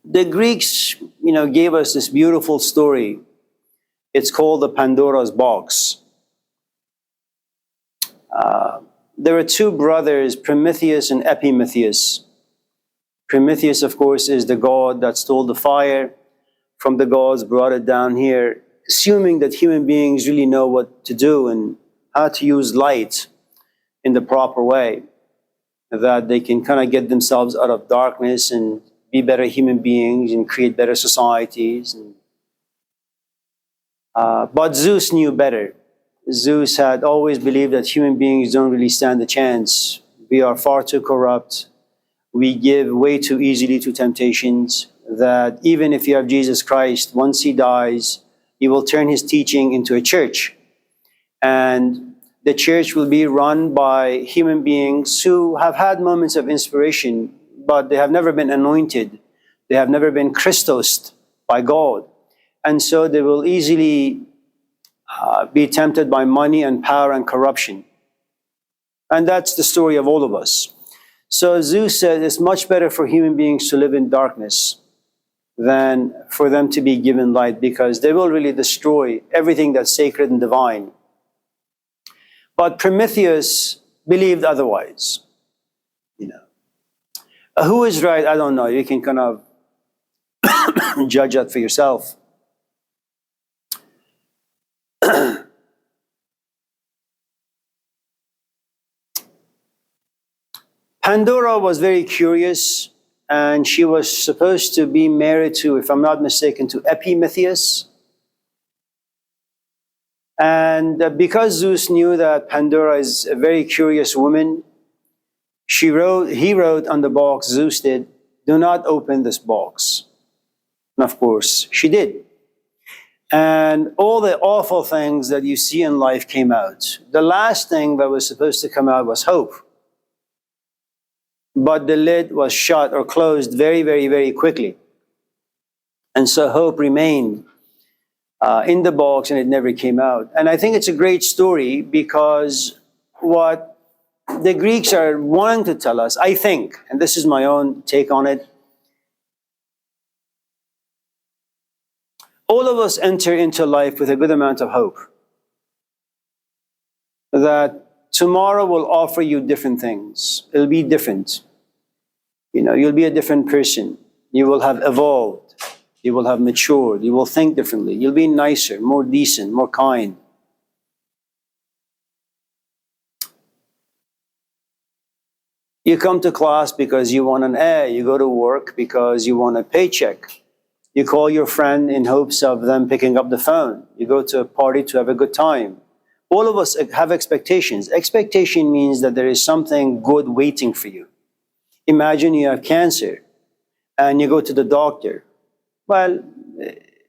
The Greeks, gave us this beautiful story. It's called the Pandora's box. There were two brothers, Prometheus and Epimetheus. Prometheus, of course, is the god that stole the fire from the gods, brought it down here, assuming that human beings really know what to do and how to use light in the proper way, that they can kind of get themselves out of darkness and be better human beings and create better societies. But Zeus knew better. Zeus had always believed that human beings don't really stand a chance. We are far too corrupt. We give way too easily to temptations, that even if you have Jesus Christ, once he dies, he will turn his teaching into a church. And the church will be run by human beings who have had moments of inspiration, but they have never been anointed. They have never been Christosed by God. And so they will easily be tempted by money and power and corruption. And that's the story of all of us. So Zeus said it's much better for human beings to live in darkness than for them to be given light, because they will really destroy everything that's sacred and divine. But Prometheus believed otherwise. Who is right? I don't know. You can kind of judge that for yourself. Pandora was very curious, and she was supposed to be married to, if I'm not mistaken, to Epimetheus. And because Zeus knew that Pandora is a very curious woman, he wrote on the box, Zeus did, "Do not open this box." And of course, she did. And all the awful things that you see in life came out. The last thing that was supposed to come out was hope. But the lid was shut or closed very, very, very quickly. And so hope remained in the box, and it never came out. And I think it's a great story, because what the Greeks are wanting to tell us, I think, and this is my own take on it, all of us enter into life with a good amount of hope that tomorrow will offer you different things. It'll be different. You'll be a different person. You will have evolved. You will have matured. You will think differently. You'll be nicer, more decent, more kind. You come to class because you want an A. You go to work because you want a paycheck. You call your friend in hopes of them picking up the phone. You go to a party to have a good time. All of us have expectations. Expectation means that there is something good waiting for you. Imagine you have cancer and you go to the doctor. Well,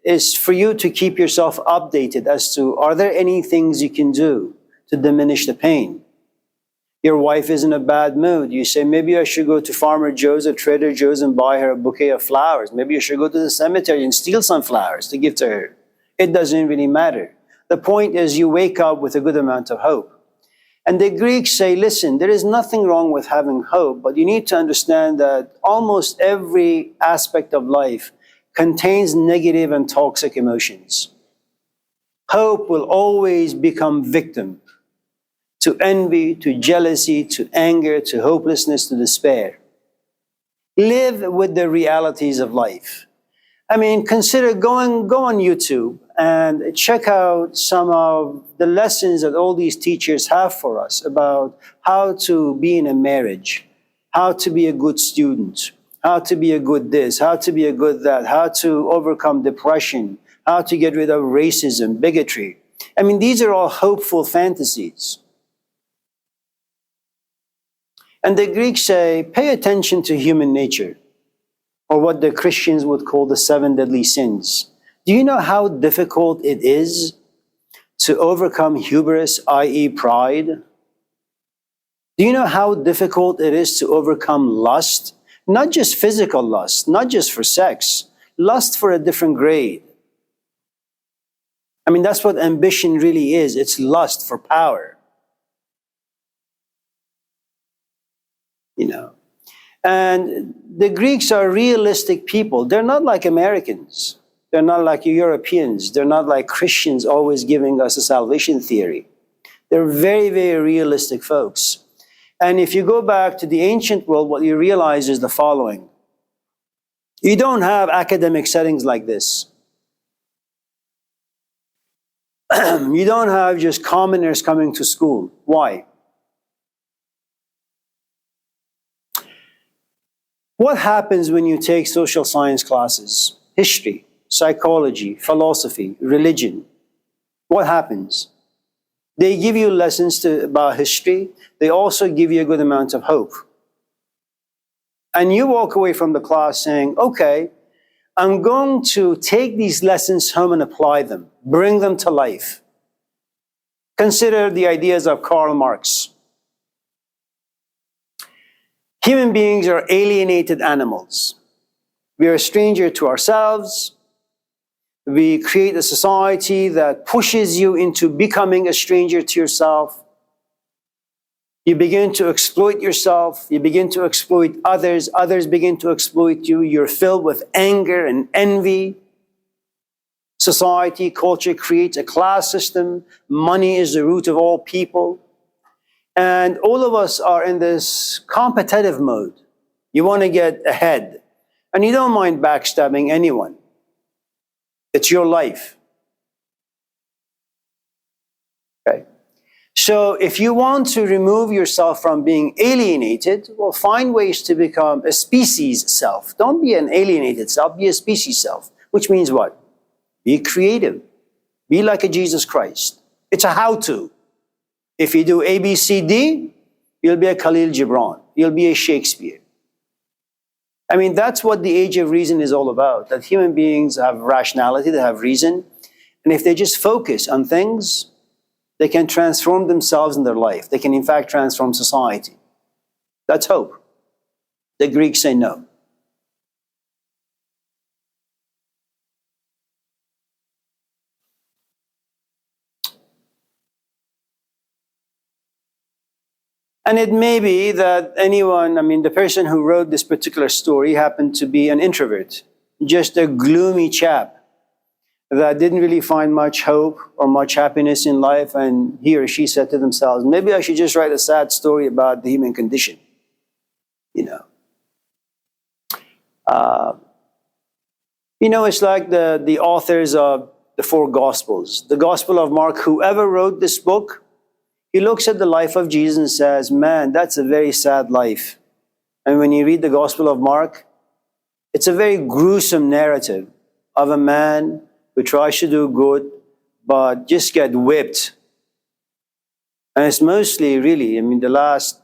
it's for you to keep yourself updated as to, are there any things you can do to diminish the pain? Your wife is in a bad mood. You say, maybe I should go to Farmer Joe's or Trader Joe's and buy her a bouquet of flowers. Maybe I should go to the cemetery and steal some flowers to give to her. It doesn't really matter. The point is, you wake up with a good amount of hope. And the Greeks say, listen, there is nothing wrong with having hope, but you need to understand that almost every aspect of life contains negative and toxic emotions. Hope will always become victim to envy, to jealousy, to anger, to hopelessness, to despair. Live with the realities of life. I mean, consider go on YouTube and check out some of the lessons that all these teachers have for us about how to be in a marriage, how to be a good student, how to be a good this, how to be a good that, how to overcome depression, how to get rid of racism, bigotry. I mean, these are all hopeful fantasies. And the Greeks say, pay attention to human nature, or what the Christians would call the 7 deadly sins. Do you know how difficult it is to overcome hubris, i.e. pride? Do you know how difficult it is to overcome lust? Not just physical lust, not just for sex, lust for a different grade. I mean, that's what ambition really is. It's lust for power. And the Greeks are realistic people. They're not like Americans. They're not like Europeans. They're not like Christians always giving us a salvation theory. They're very, very realistic folks. And if you go back to the ancient world, what you realize is the following. You don't have academic settings like this. You don't have just commoners coming to school. Why? What happens when you take social science classes? History, psychology, philosophy, religion. What happens? They give you lessons about history. They also give you a good amount of hope. And you walk away from the class saying, okay, I'm going to take these lessons home and apply them, bring them to life. Consider the ideas of Karl Marx. Human beings are alienated animals. We are a stranger to ourselves. We create a society that pushes you into becoming a stranger to yourself. You begin to exploit yourself. You begin to exploit others. Others begin to exploit you. You're filled with anger and envy. Society, culture creates a class system. Money is the root of all people. And all of us are in this competitive mode. You want to get ahead. And you don't mind backstabbing anyone. It's your life. Okay. So if you want to remove yourself from being alienated, well, find ways to become a species self. Don't be an alienated self, be a species self. Which means what? Be creative. Be like a Jesus Christ. It's a how-to. If you do A, B, C, D, you'll be a Khalil Gibran. You'll be a Shakespeare. I mean, that's what the age of reason is all about, that human beings have rationality, they have reason. And if they just focus on things, they can transform themselves in their life. They can, in fact, transform society. That's hope. The Greeks say no. And it may be that the person who wrote this particular story happened to be an introvert, just a gloomy chap that didn't really find much hope or much happiness in life, and he or she said to themselves, maybe I should just write a sad story about the human condition. It's like the authors of the four Gospels. The Gospel of Mark, whoever wrote this book, he looks at the life of Jesus and says, man, that's a very sad life. And when you read the Gospel of Mark, it's a very gruesome narrative of a man who tries to do good, but just get whipped. And it's mostly really, the last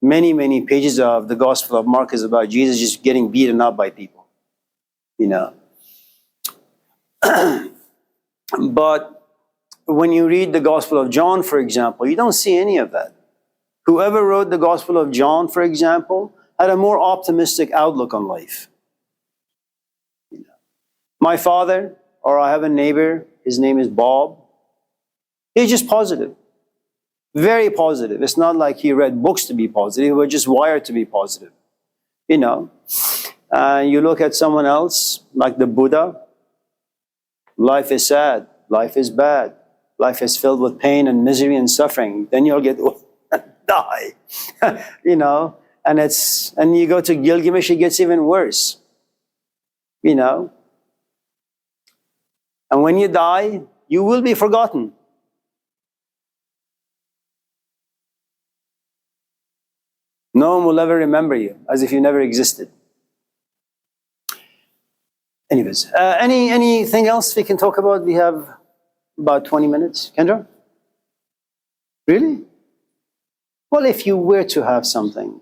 many, many pages of the Gospel of Mark is about Jesus just getting beaten up by people, But when you read the Gospel of John, for example, you don't see any of that. Whoever wrote the Gospel of John, for example, had a more optimistic outlook on life. My father, or I have a neighbor, his name is Bob. He's just positive. Very positive. It's not like he read books to be positive. He was just wired to be positive. You look at someone else, like the Buddha. Life is sad. Life is bad. Life is filled with pain and misery and suffering. Then you'll get die. And you go to Gilgamesh, it gets even worse. And when you die, you will be forgotten. No one will ever remember you, as if you never existed. Anyways, anything else we can talk about? We have about 20 minutes. Kendra? Really? Well, if you were to have something.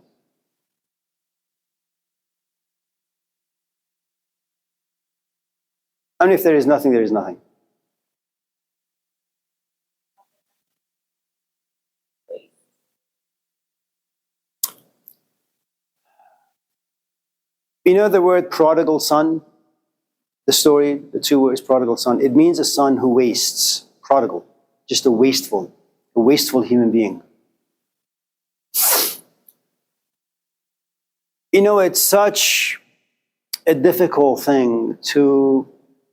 And if there is nothing, there is nothing. The word prodigal son? The story, the two words, prodigal son. It means a son who wastes. Prodigal. Just a wasteful human being. You know, it's such a difficult thing to.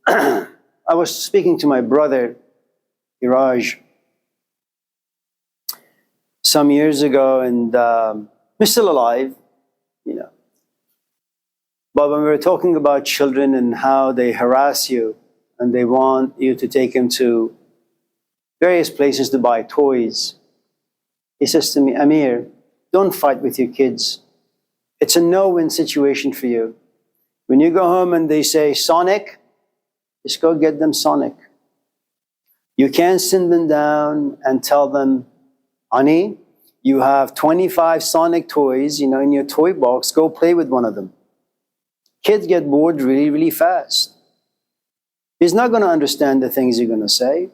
I was speaking to my brother, Iraj, some years ago, and he's still alive, you know. But when we were talking about children and how they harass you and they want you to take them to various places to buy toys, he says to me, Amir, don't fight with your kids. It's a no-win situation for you. When you go home and they say Sonic, just go get them Sonic. You can't sit them down and tell them, honey, you have 25 Sonic toys, in your toy box, go play with one of them. Kids get bored really, really fast. He's not going to understand the things you're going to say.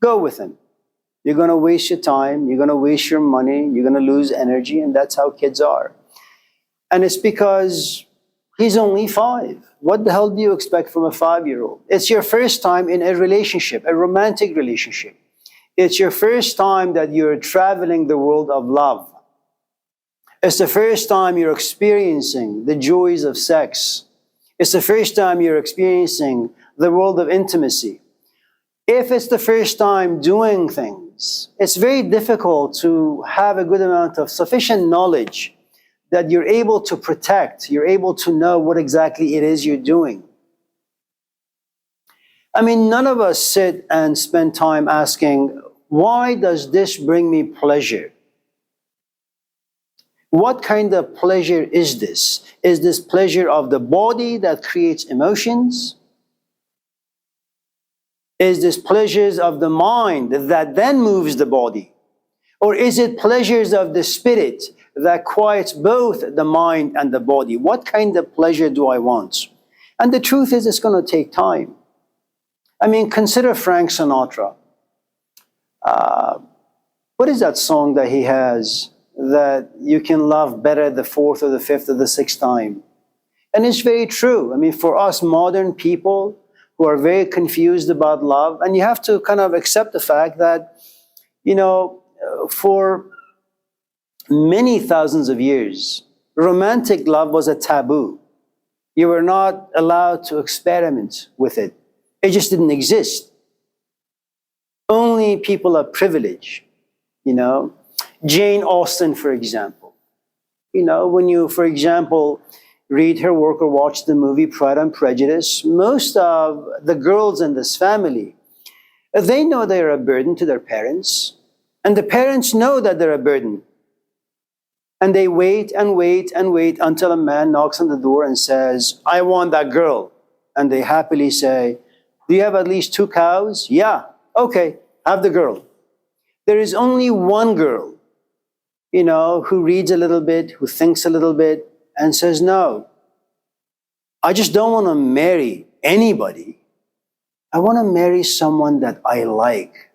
Go with him. You're going to waste your time, you're going to waste your money, you're going to lose energy, and that's how kids are. And it's because he's only 5. What the hell do you expect from a 5-year-old? It's your first time in a relationship, a romantic relationship. It's your first time that you're traveling the world of love. It's the first time you're experiencing the joys of sex. It's the first time you're experiencing the world of intimacy. If it's the first time doing things, it's very difficult to have a good amount of sufficient knowledge that you're able to protect, you're able to know what exactly it is you're doing. I mean, none of us sit and spend time asking, why does this bring me pleasure? What kind of pleasure is this? Is this pleasure of the body that creates emotions? Is this pleasures of the mind that then moves the body? Or is it pleasures of the spirit that quiets both the mind and the body? What kind of pleasure do I want? And the truth is, it's going to take time. I mean, consider Frank Sinatra. What is that song that he has that you can love better the 4th or the 5th or the 6th time? And it's very true. I mean, for us modern people who are very confused about love, and you have to kind of accept the fact that, for many thousands of years, romantic love was a taboo. You were not allowed to experiment with it. It just didn't exist. Only people of privilege, Jane Austen, for example. When you, for example, read her work or watch the movie Pride and Prejudice, most of the girls in this family, they know they're a burden to their parents, and the parents know that they're a burden. And they wait and wait and wait until a man knocks on the door and says, I want that girl. And they happily say, do you have at least 2 cows? Yeah. Okay, have the girl. There is only one girl, who reads a little bit, who thinks a little bit, and says, no, I just don't want to marry anybody. I want to marry someone that I like.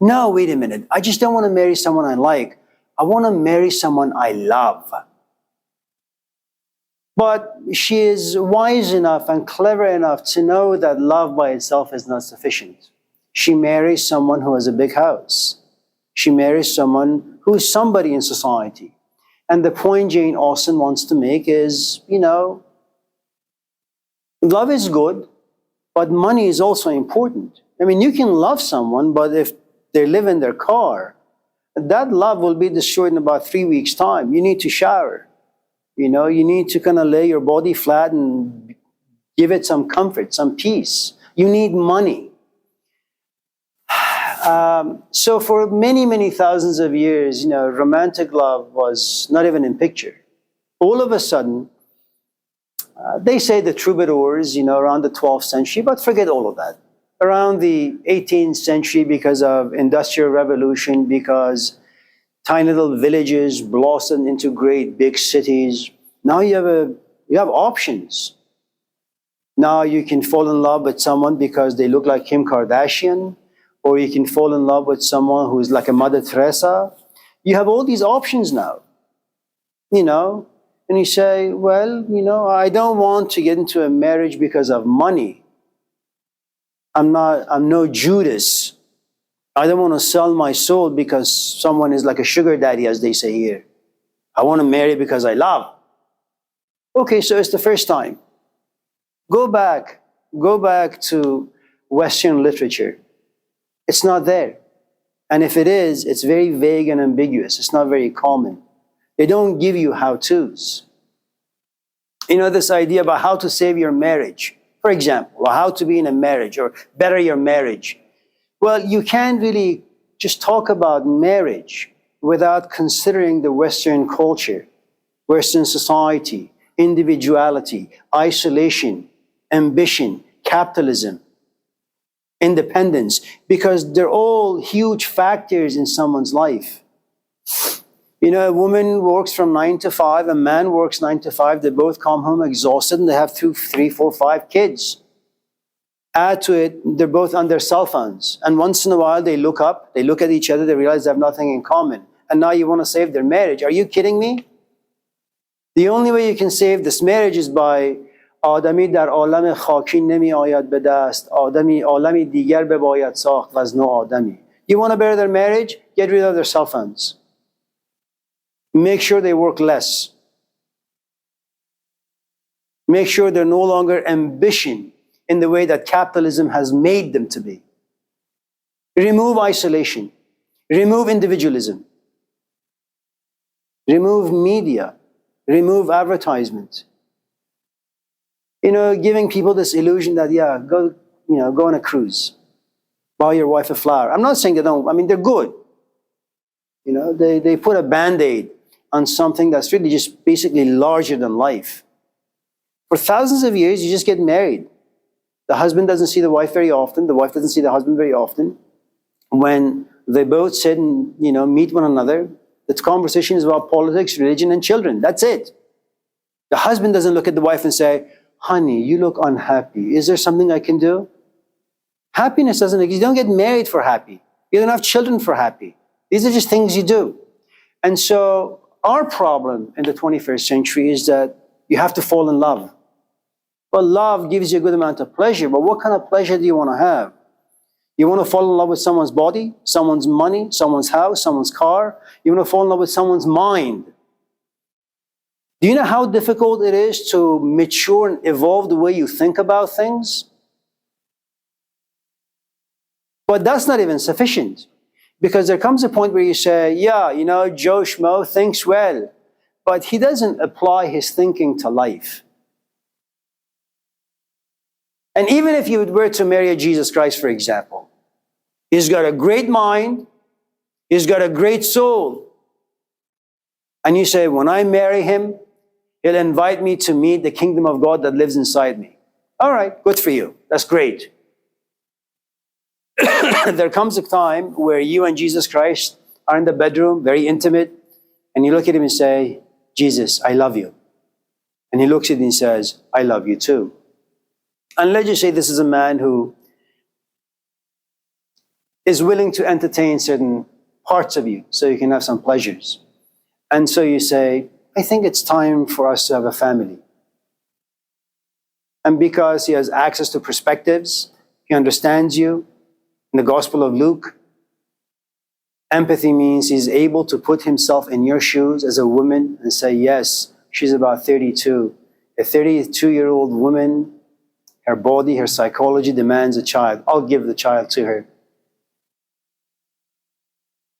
No, wait a minute. I just don't want to marry someone I like. I want to marry someone I love. But she is wise enough and clever enough to know that love by itself is not sufficient. She marries someone who has a big house. She marries someone who is somebody in society. And the point Jane Austen wants to make is, love is good, but money is also important. I mean, you can love someone, but if they live in their car, that love will be destroyed in about 3 weeks' time. You need to shower. You need to kind of lay your body flat and give it some comfort, some peace. You need money. So for many, many thousands of years, romantic love was not even in picture. All of a sudden, they say the troubadours, around the 12th century, but forget all of that. Around the 18th century, because of Industrial Revolution, because tiny little villages blossomed into great big cities, now you have options. Now you can fall in love with someone because they look like Kim Kardashian, or you can fall in love with someone who's like a Mother Teresa. You have all these options now, and you say, well, I don't want to get into a marriage because of money. I'm no Judas. I don't want to sell my soul because someone is like a sugar daddy, as they say here. I want to marry because I love. Okay, so it's the first time. Go back to Western literature. It's not there. And if it is, it's very vague and ambiguous. It's not very common. They don't give you how-tos. You know, this idea about how to save your marriage, for example, or how to be in a marriage or better your marriage. Well, you can't really just talk about marriage without considering the Western culture, Western society, individuality, isolation, ambition, capitalism, independence, because they're all huge factors in someone's life. You know, a woman works from 9 to 5, a man works 9 to 5, they both come home exhausted and they have 2, 3, 4, 5 kids. Add to it, they're both on their cell phones. And once in a while they look up, they look at each other, they realize they have nothing in common. And now you want to save their marriage. Are you kidding me? The only way you can save this marriage is by آدمی در عالم خاکی نمی آید به دست آدمی عالمی دیگر بباید ساخت و از نو آدمی. You want to better their marriage? Get rid of their cell phones. Make sure they work less. Make sure they're no longer ambition in the way that capitalism has made them to be. Remove isolation. Remove individualism. Remove media. Remove advertisement. You know, giving people this illusion that, yeah, go on a cruise. Buy your wife a flower. I'm not saying they don't, I mean, they're good. You know, they put a Band-Aid on something that's really just basically larger than life. For thousands of years, you just get married. The husband doesn't see the wife very often. The wife doesn't see the husband very often. When they both sit and, meet one another, the conversation is about politics, religion, and children. That's it. The husband doesn't look at the wife and say, honey, you look unhappy. Is there something I can do? Happiness doesn't exist. You don't get married for happy. You don't have children for happy. These are just things you do. And so our problem in the 21st century is that you have to fall in love. Well, love gives you a good amount of pleasure, but what kind of pleasure do you want to have? You want to fall in love with someone's body, someone's money, someone's house, someone's car? You want to fall in love with someone's mind? Do you know how difficult it is to mature and evolve the way you think about things? But that's not even sufficient. Because there comes a point where you say, yeah, Joe Schmo thinks well, but he doesn't apply his thinking to life. And even if you were to marry a Jesus Christ, for example, he's got a great mind, he's got a great soul. And you say, when I marry him, he'll invite me to meet the kingdom of God that lives inside me. All right, good for you. That's great. There comes a time where you and Jesus Christ are in the bedroom, very intimate, and you look at him and say, Jesus, I love you. And he looks at you and says, I love you too. And let's just say this is a man who is willing to entertain certain parts of you so you can have some pleasures. And so you say, I think it's time for us to have a family. And because he has access to perspectives, he understands you. In the Gospel of Luke, empathy means he's able to put himself in your shoes as a woman and say, yes, she's about 32. A 32-year-old woman, her body, her psychology demands a child. I'll give the child to her.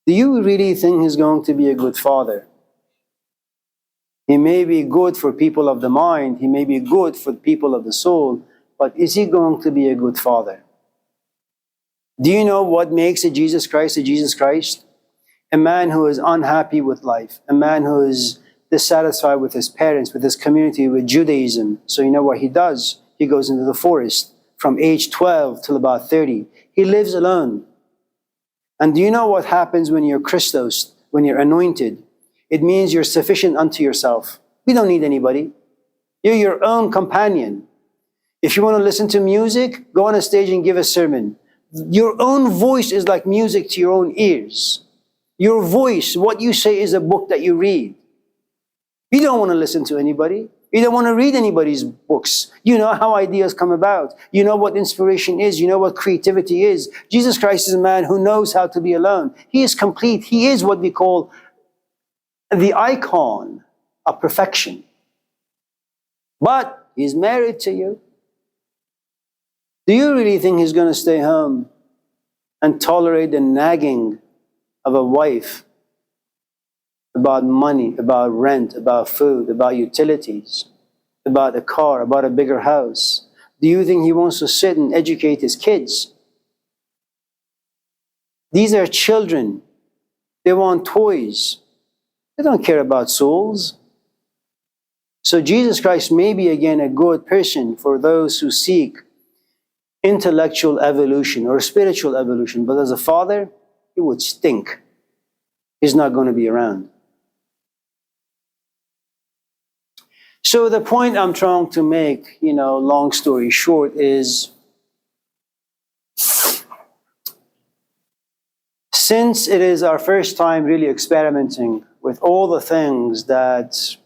Do you really think he's going to be a good father? He may be good for people of the mind, he may be good for people of the soul, but is he going to be a good father? Do you know what makes a Jesus Christ a Jesus Christ? A man who is unhappy with life, a man who is dissatisfied with his parents, with his community, with Judaism. So you know what he does? He goes into the forest from age 12 till about 30. He lives alone. And do you know what happens when you're Christos, when you're anointed? It means you're sufficient unto yourself. We don't need anybody. You're your own companion. If you want to listen to music, go on a stage and give a sermon. Your own voice is like music to your own ears. Your voice, what you say, is a book that you read. You don't want to listen to anybody. You don't want to read anybody's books. You know how ideas come about. You know what inspiration is. You know what creativity is. Jesus Christ is a man who knows how to be alone. He is complete. He is what we call the icon of perfection. But he's married to you. Do you really think he's going to stay home and tolerate the nagging of a wife about money, about rent, about food, about utilities, about a car, about a bigger house? Do you think he wants to sit and educate his kids? These are children. They want toys. They don't care about souls. So Jesus Christ may be again a good person for those who seek intellectual evolution or spiritual evolution, but as a father, he would stink. He's not going to be around. So the point I'm trying to make, long story short, is since it is our first time really experimenting with all the things that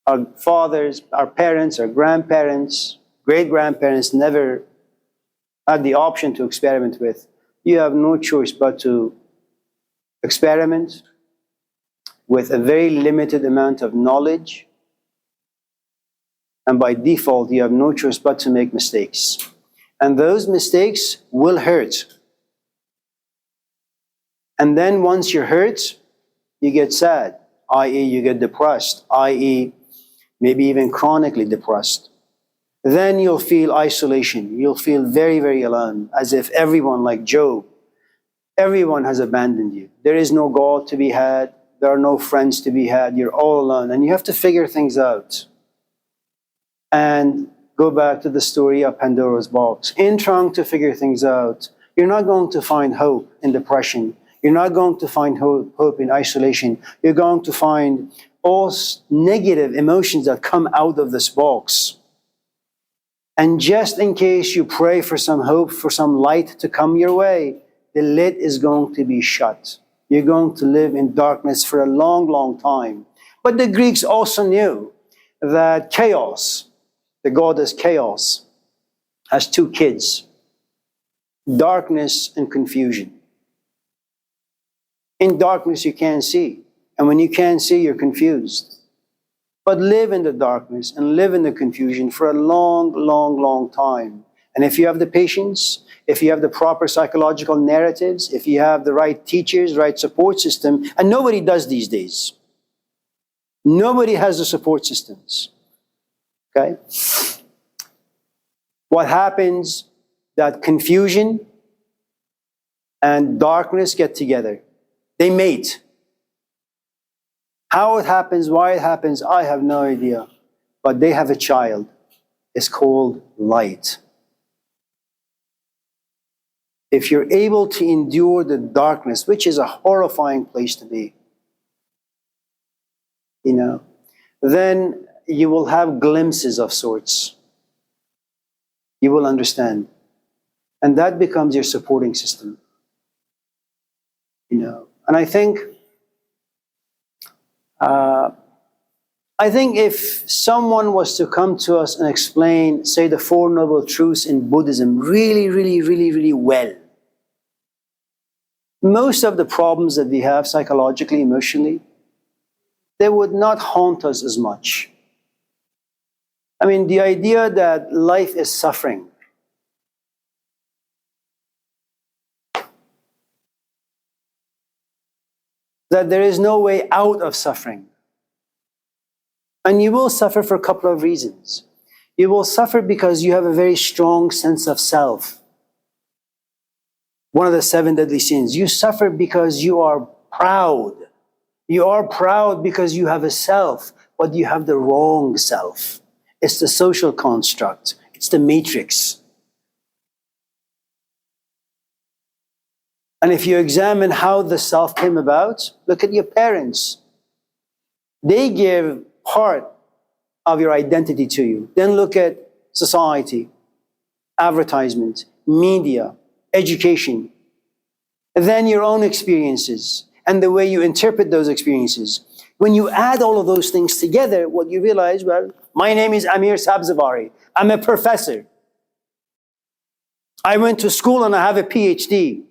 our fathers, our parents, our grandparents, great-grandparents never had the option to experiment with, you have no choice but to experiment with a very limited amount of knowledge. And by default, you have no choice but to make mistakes. And those mistakes will hurt. And then once you're hurt, you get sad, i.e. you get depressed, i.e. maybe even chronically depressed. Then you'll feel isolation. You'll feel very, very alone, as if everyone, like Job, everyone has abandoned you. There is no God to be had. There are no friends to be had. You're all alone. And you have to figure things out. And go back to the story of Pandora's box. In trying to figure things out, you're not going to find hope in depression. You're not going to find hope in isolation. You're going to find all negative emotions that come out of this box. And just in case you pray for some hope, for some light to come your way, the lid is going to be shut. You're going to live in darkness for a long, long time. But the Greeks also knew that chaos, the goddess Chaos, has two kids: darkness and confusion. In darkness you can't see. And when you can't see, you're confused. But live in the darkness and live in the confusion for a long, long, long time. And if you have the patience, if you have the proper psychological narratives, if you have the right teachers, right support system, and nobody does these days. Nobody has the support systems. Okay? What happens, that confusion and darkness get together. They mate. How it happens, why it happens, I have no idea. But they have a child. It's called light. If you're able to endure the darkness, which is a horrifying place to be, then you will have glimpses of sorts. You will understand. And that becomes your supporting system. And I think if someone was to come to us and explain, say, the Four Noble Truths in Buddhism really, really, really, really well, most of the problems that we have psychologically, emotionally, they would not haunt us as much. I mean, the idea that life is suffering, that there is no way out of suffering. And you will suffer for a couple of reasons. You will suffer because you have a very strong sense of self. One of the 7 deadly sins. You suffer because you are proud. You are proud because you have a self, but you have the wrong self. It's the social construct. It's the matrix. And if you examine how the self came about, look at your parents. They give part of your identity to you. Then look at society, advertisement, media, education, and then your own experiences and the way you interpret those experiences. When you add all of those things together, what you realize, well, my name is Amir Sabzevari. I'm a professor. I went to school and I have a PhD.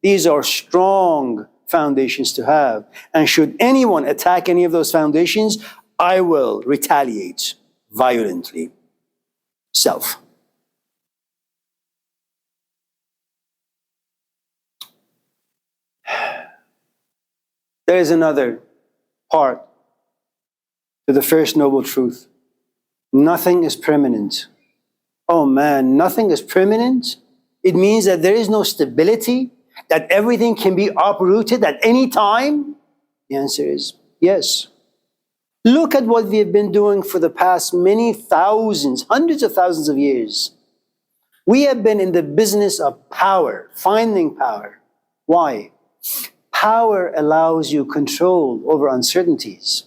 These are strong foundations to have. And should anyone attack any of those foundations, I will retaliate violently. Self. There is another part to the first noble truth. Nothing is permanent. Oh man, nothing is permanent? It means that there is no stability, that everything can be uprooted at any time? The answer is yes. Look at what we have been doing for the past many thousands, hundreds of thousands of years. We have been in the business of power, finding power. Why? Power allows you control over uncertainties.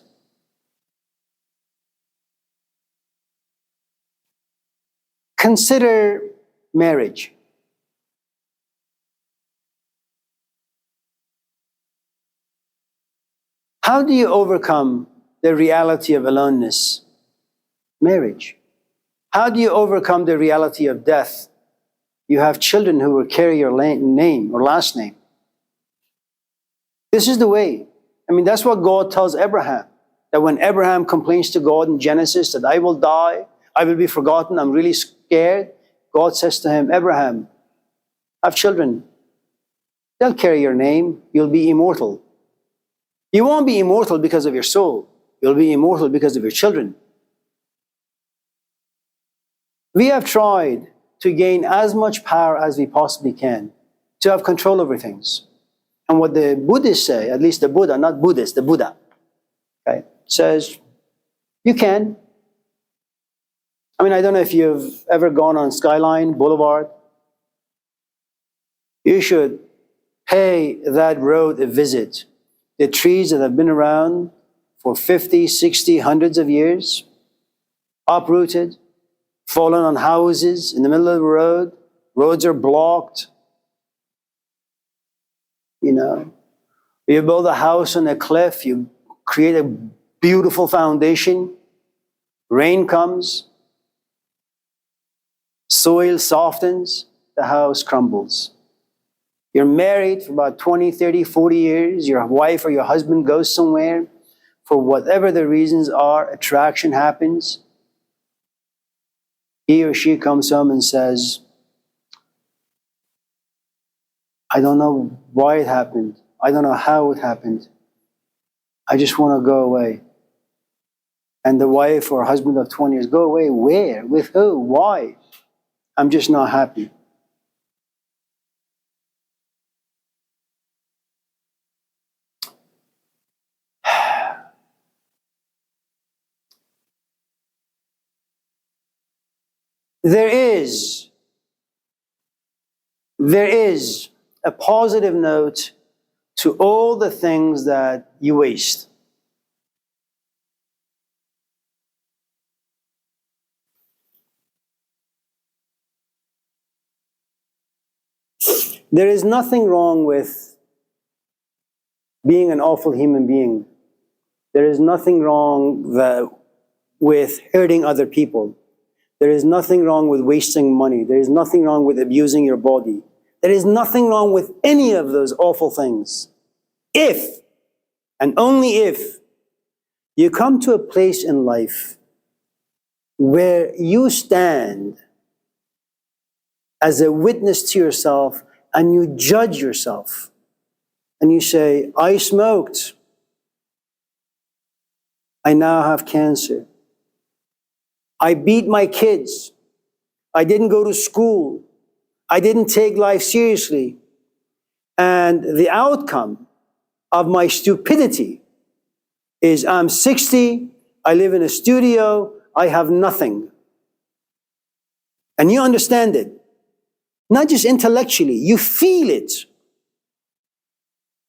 Consider marriage. How do you overcome the reality of aloneness? Marriage. How do you overcome the reality of death? You have children who will carry your name or last name. This is the way. I mean, that's what God tells Abraham. That when Abraham complains to God in Genesis that I will die, I will be forgotten, I'm really scared, God says to him, Abraham, have children. They'll carry your name. You'll be immortal. You won't be immortal because of your soul. You'll be immortal because of your children. We have tried to gain as much power as we possibly can to have control over things. And what the Buddhists say, at least the Buddha, not Buddhist, the Buddha, okay, says, you can. I mean, I don't know if you've ever gone on Skyline Boulevard. You should pay that road a visit. The trees that have been around for 50, 60, hundreds of years, uprooted, fallen on houses in the middle of the road. Roads are blocked. You know, you build a house on a cliff, you create a beautiful foundation. Rain comes, soil softens, the house crumbles. You're married for about 20, 30, 40 years. Your wife or your husband goes somewhere. For whatever the reasons are, attraction happens. He or she comes home and says, I don't know why it happened. I don't know how it happened. I just want to go away. And the wife or husband of 20 years, go away. Where? With who? Why? I'm just not happy. There is a positive note to all the things that you waste. There is nothing wrong with being an awful human being. There is nothing wrong with hurting other people. There is nothing wrong with wasting money. There is nothing wrong with abusing your body. There is nothing wrong with any of those awful things. If, and only if, you come to a place in life where you stand as a witness to yourself and you judge yourself and you say, I smoked. I now have cancer. I beat my kids. I didn't go to school. I didn't take life seriously. And the outcome of my stupidity is I'm 60, I live in a studio, I have nothing. And you understand it. Not just intellectually, you feel it.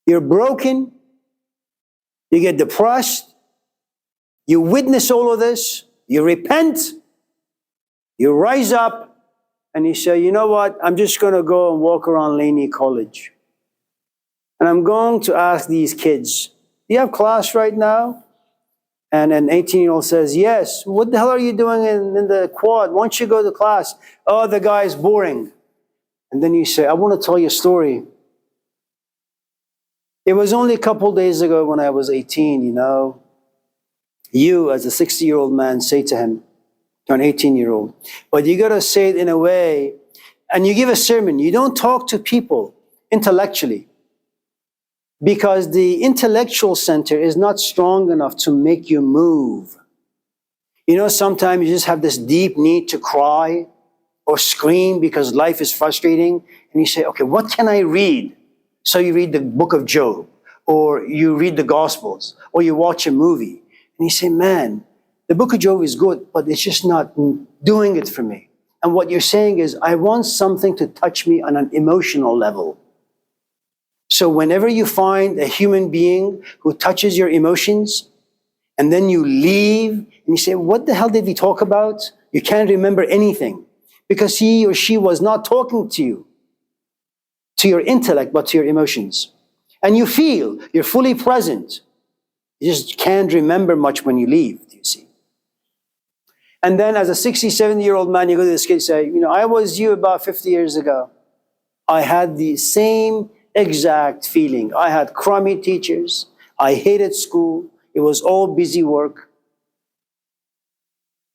You're broken, you get depressed, you witness all of this, you repent, you rise up, and you say, you know what, I'm just going to go and walk around Laney College. And I'm going to ask these kids, do you have class right now? And an 18-year-old says, yes. What the hell are you doing in the quad? Why don't you go to class? Oh, the guy's boring. And then you say, I want to tell you a story. It was only a couple days ago when I was 18, you know. You, as a 60-year-old man, say to him, to an 18-year-old. But you got to say it in a way, and you give a sermon. You don't talk to people intellectually, because the intellectual center is not strong enough to make you move. You know, sometimes you just have this deep need to cry or scream because life is frustrating. And you say, okay, what can I read? So you read the book of Job, or you read the Gospels, or you watch a movie. And you say, man, the book of Job is good, but it's just not doing it for me. And what you're saying is, I want something to touch me on an emotional level. So whenever you find a human being who touches your emotions, and then you leave, and you say, what the hell did we talk about? You can't remember anything, because he or she was not talking to you, to your intellect, but to your emotions. And you feel, you're fully present. You just can't remember much when you leave, you see. And then as a 60, 70-year-old man, you go to this kid and say, you know, I was you about 50 years ago. I had the same exact feeling. I had crummy teachers. I hated school. It was all busy work.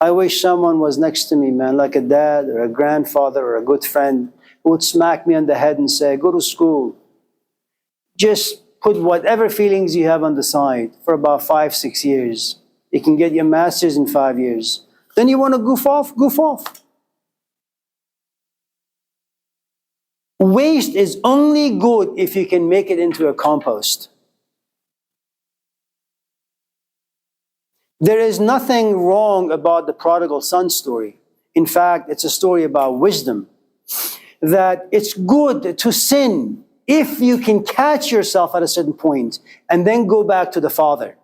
I wish someone was next to me, man, like a dad or a grandfather or a good friend who would smack me on the head and say, go to school. Just put whatever feelings you have on the side for about 5, 6 years. You can get your master's in 5 years. Then you want to goof off, goof off. Waste is only good if you can make it into a compost. There is nothing wrong about the prodigal son story. In fact, it's a story about wisdom. That it's good to sin if you can catch yourself at a certain point and then go back to the Father.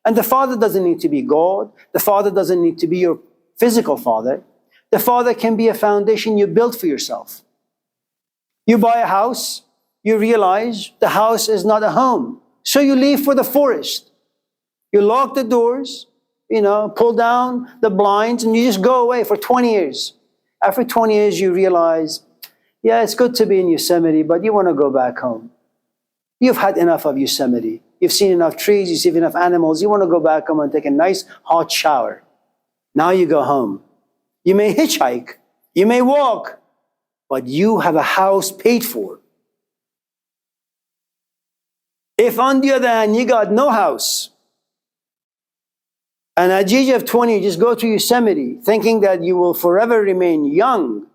And the Father doesn't need to be God. The Father doesn't need to be your physical father. The Father can be a foundation you build for yourself. You buy a house, you realize the house is not a home. So you leave for the forest. You lock the doors, you know, pull down the blinds, and you just go away for 20 years. After 20 years, you realize, yeah, it's good to be in Yosemite, but you want to go back home. You've had enough of Yosemite. You've seen enough trees, you've seen enough animals. You want to go back home and take a nice hot shower. Now you go home. You may hitchhike, you may walk, but you have a house paid for. If on the other hand, you got no house, and at the age of 20, you just go to Yosemite thinking that you will forever remain young,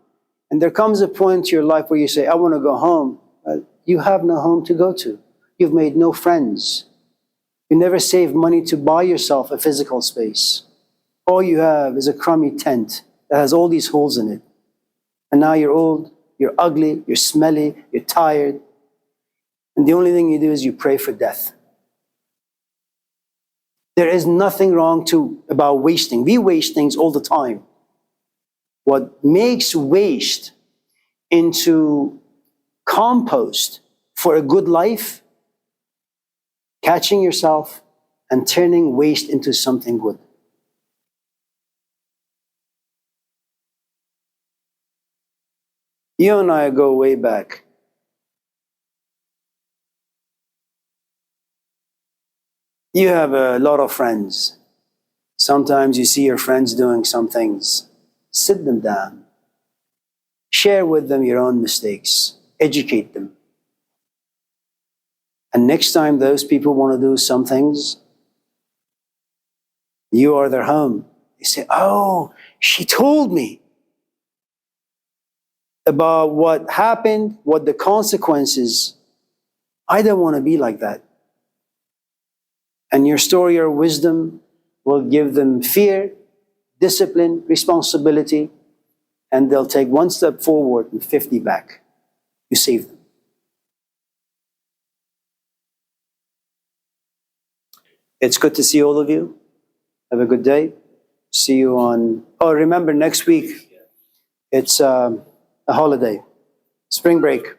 and there comes a point in your life where you say, I want to go home. You have no home to go to. You've made no friends. You never saved money to buy yourself a physical space. All you have is a crummy tent that has all these holes in it. And now you're old, you're ugly, you're smelly, you're tired. And the only thing you do is you pray for death. There is nothing wrong about wasting. We waste things all the time. What makes waste into compost for a good life, catching yourself and turning waste into something good. You and I go way back. You have a lot of friends. Sometimes you see your friends doing some things. Sit them down. Share with them your own mistakes. Educate them. And next time those people want to do some things, you are their home. They say, oh, she told me about what happened, what the consequences. I don't want to be like that. And your story or wisdom will give them fear, discipline, responsibility, and they'll take one step forward and 50 back. You save them. It's good to see all of you. Have a good day. See you on, remember next week, it's a holiday, spring break.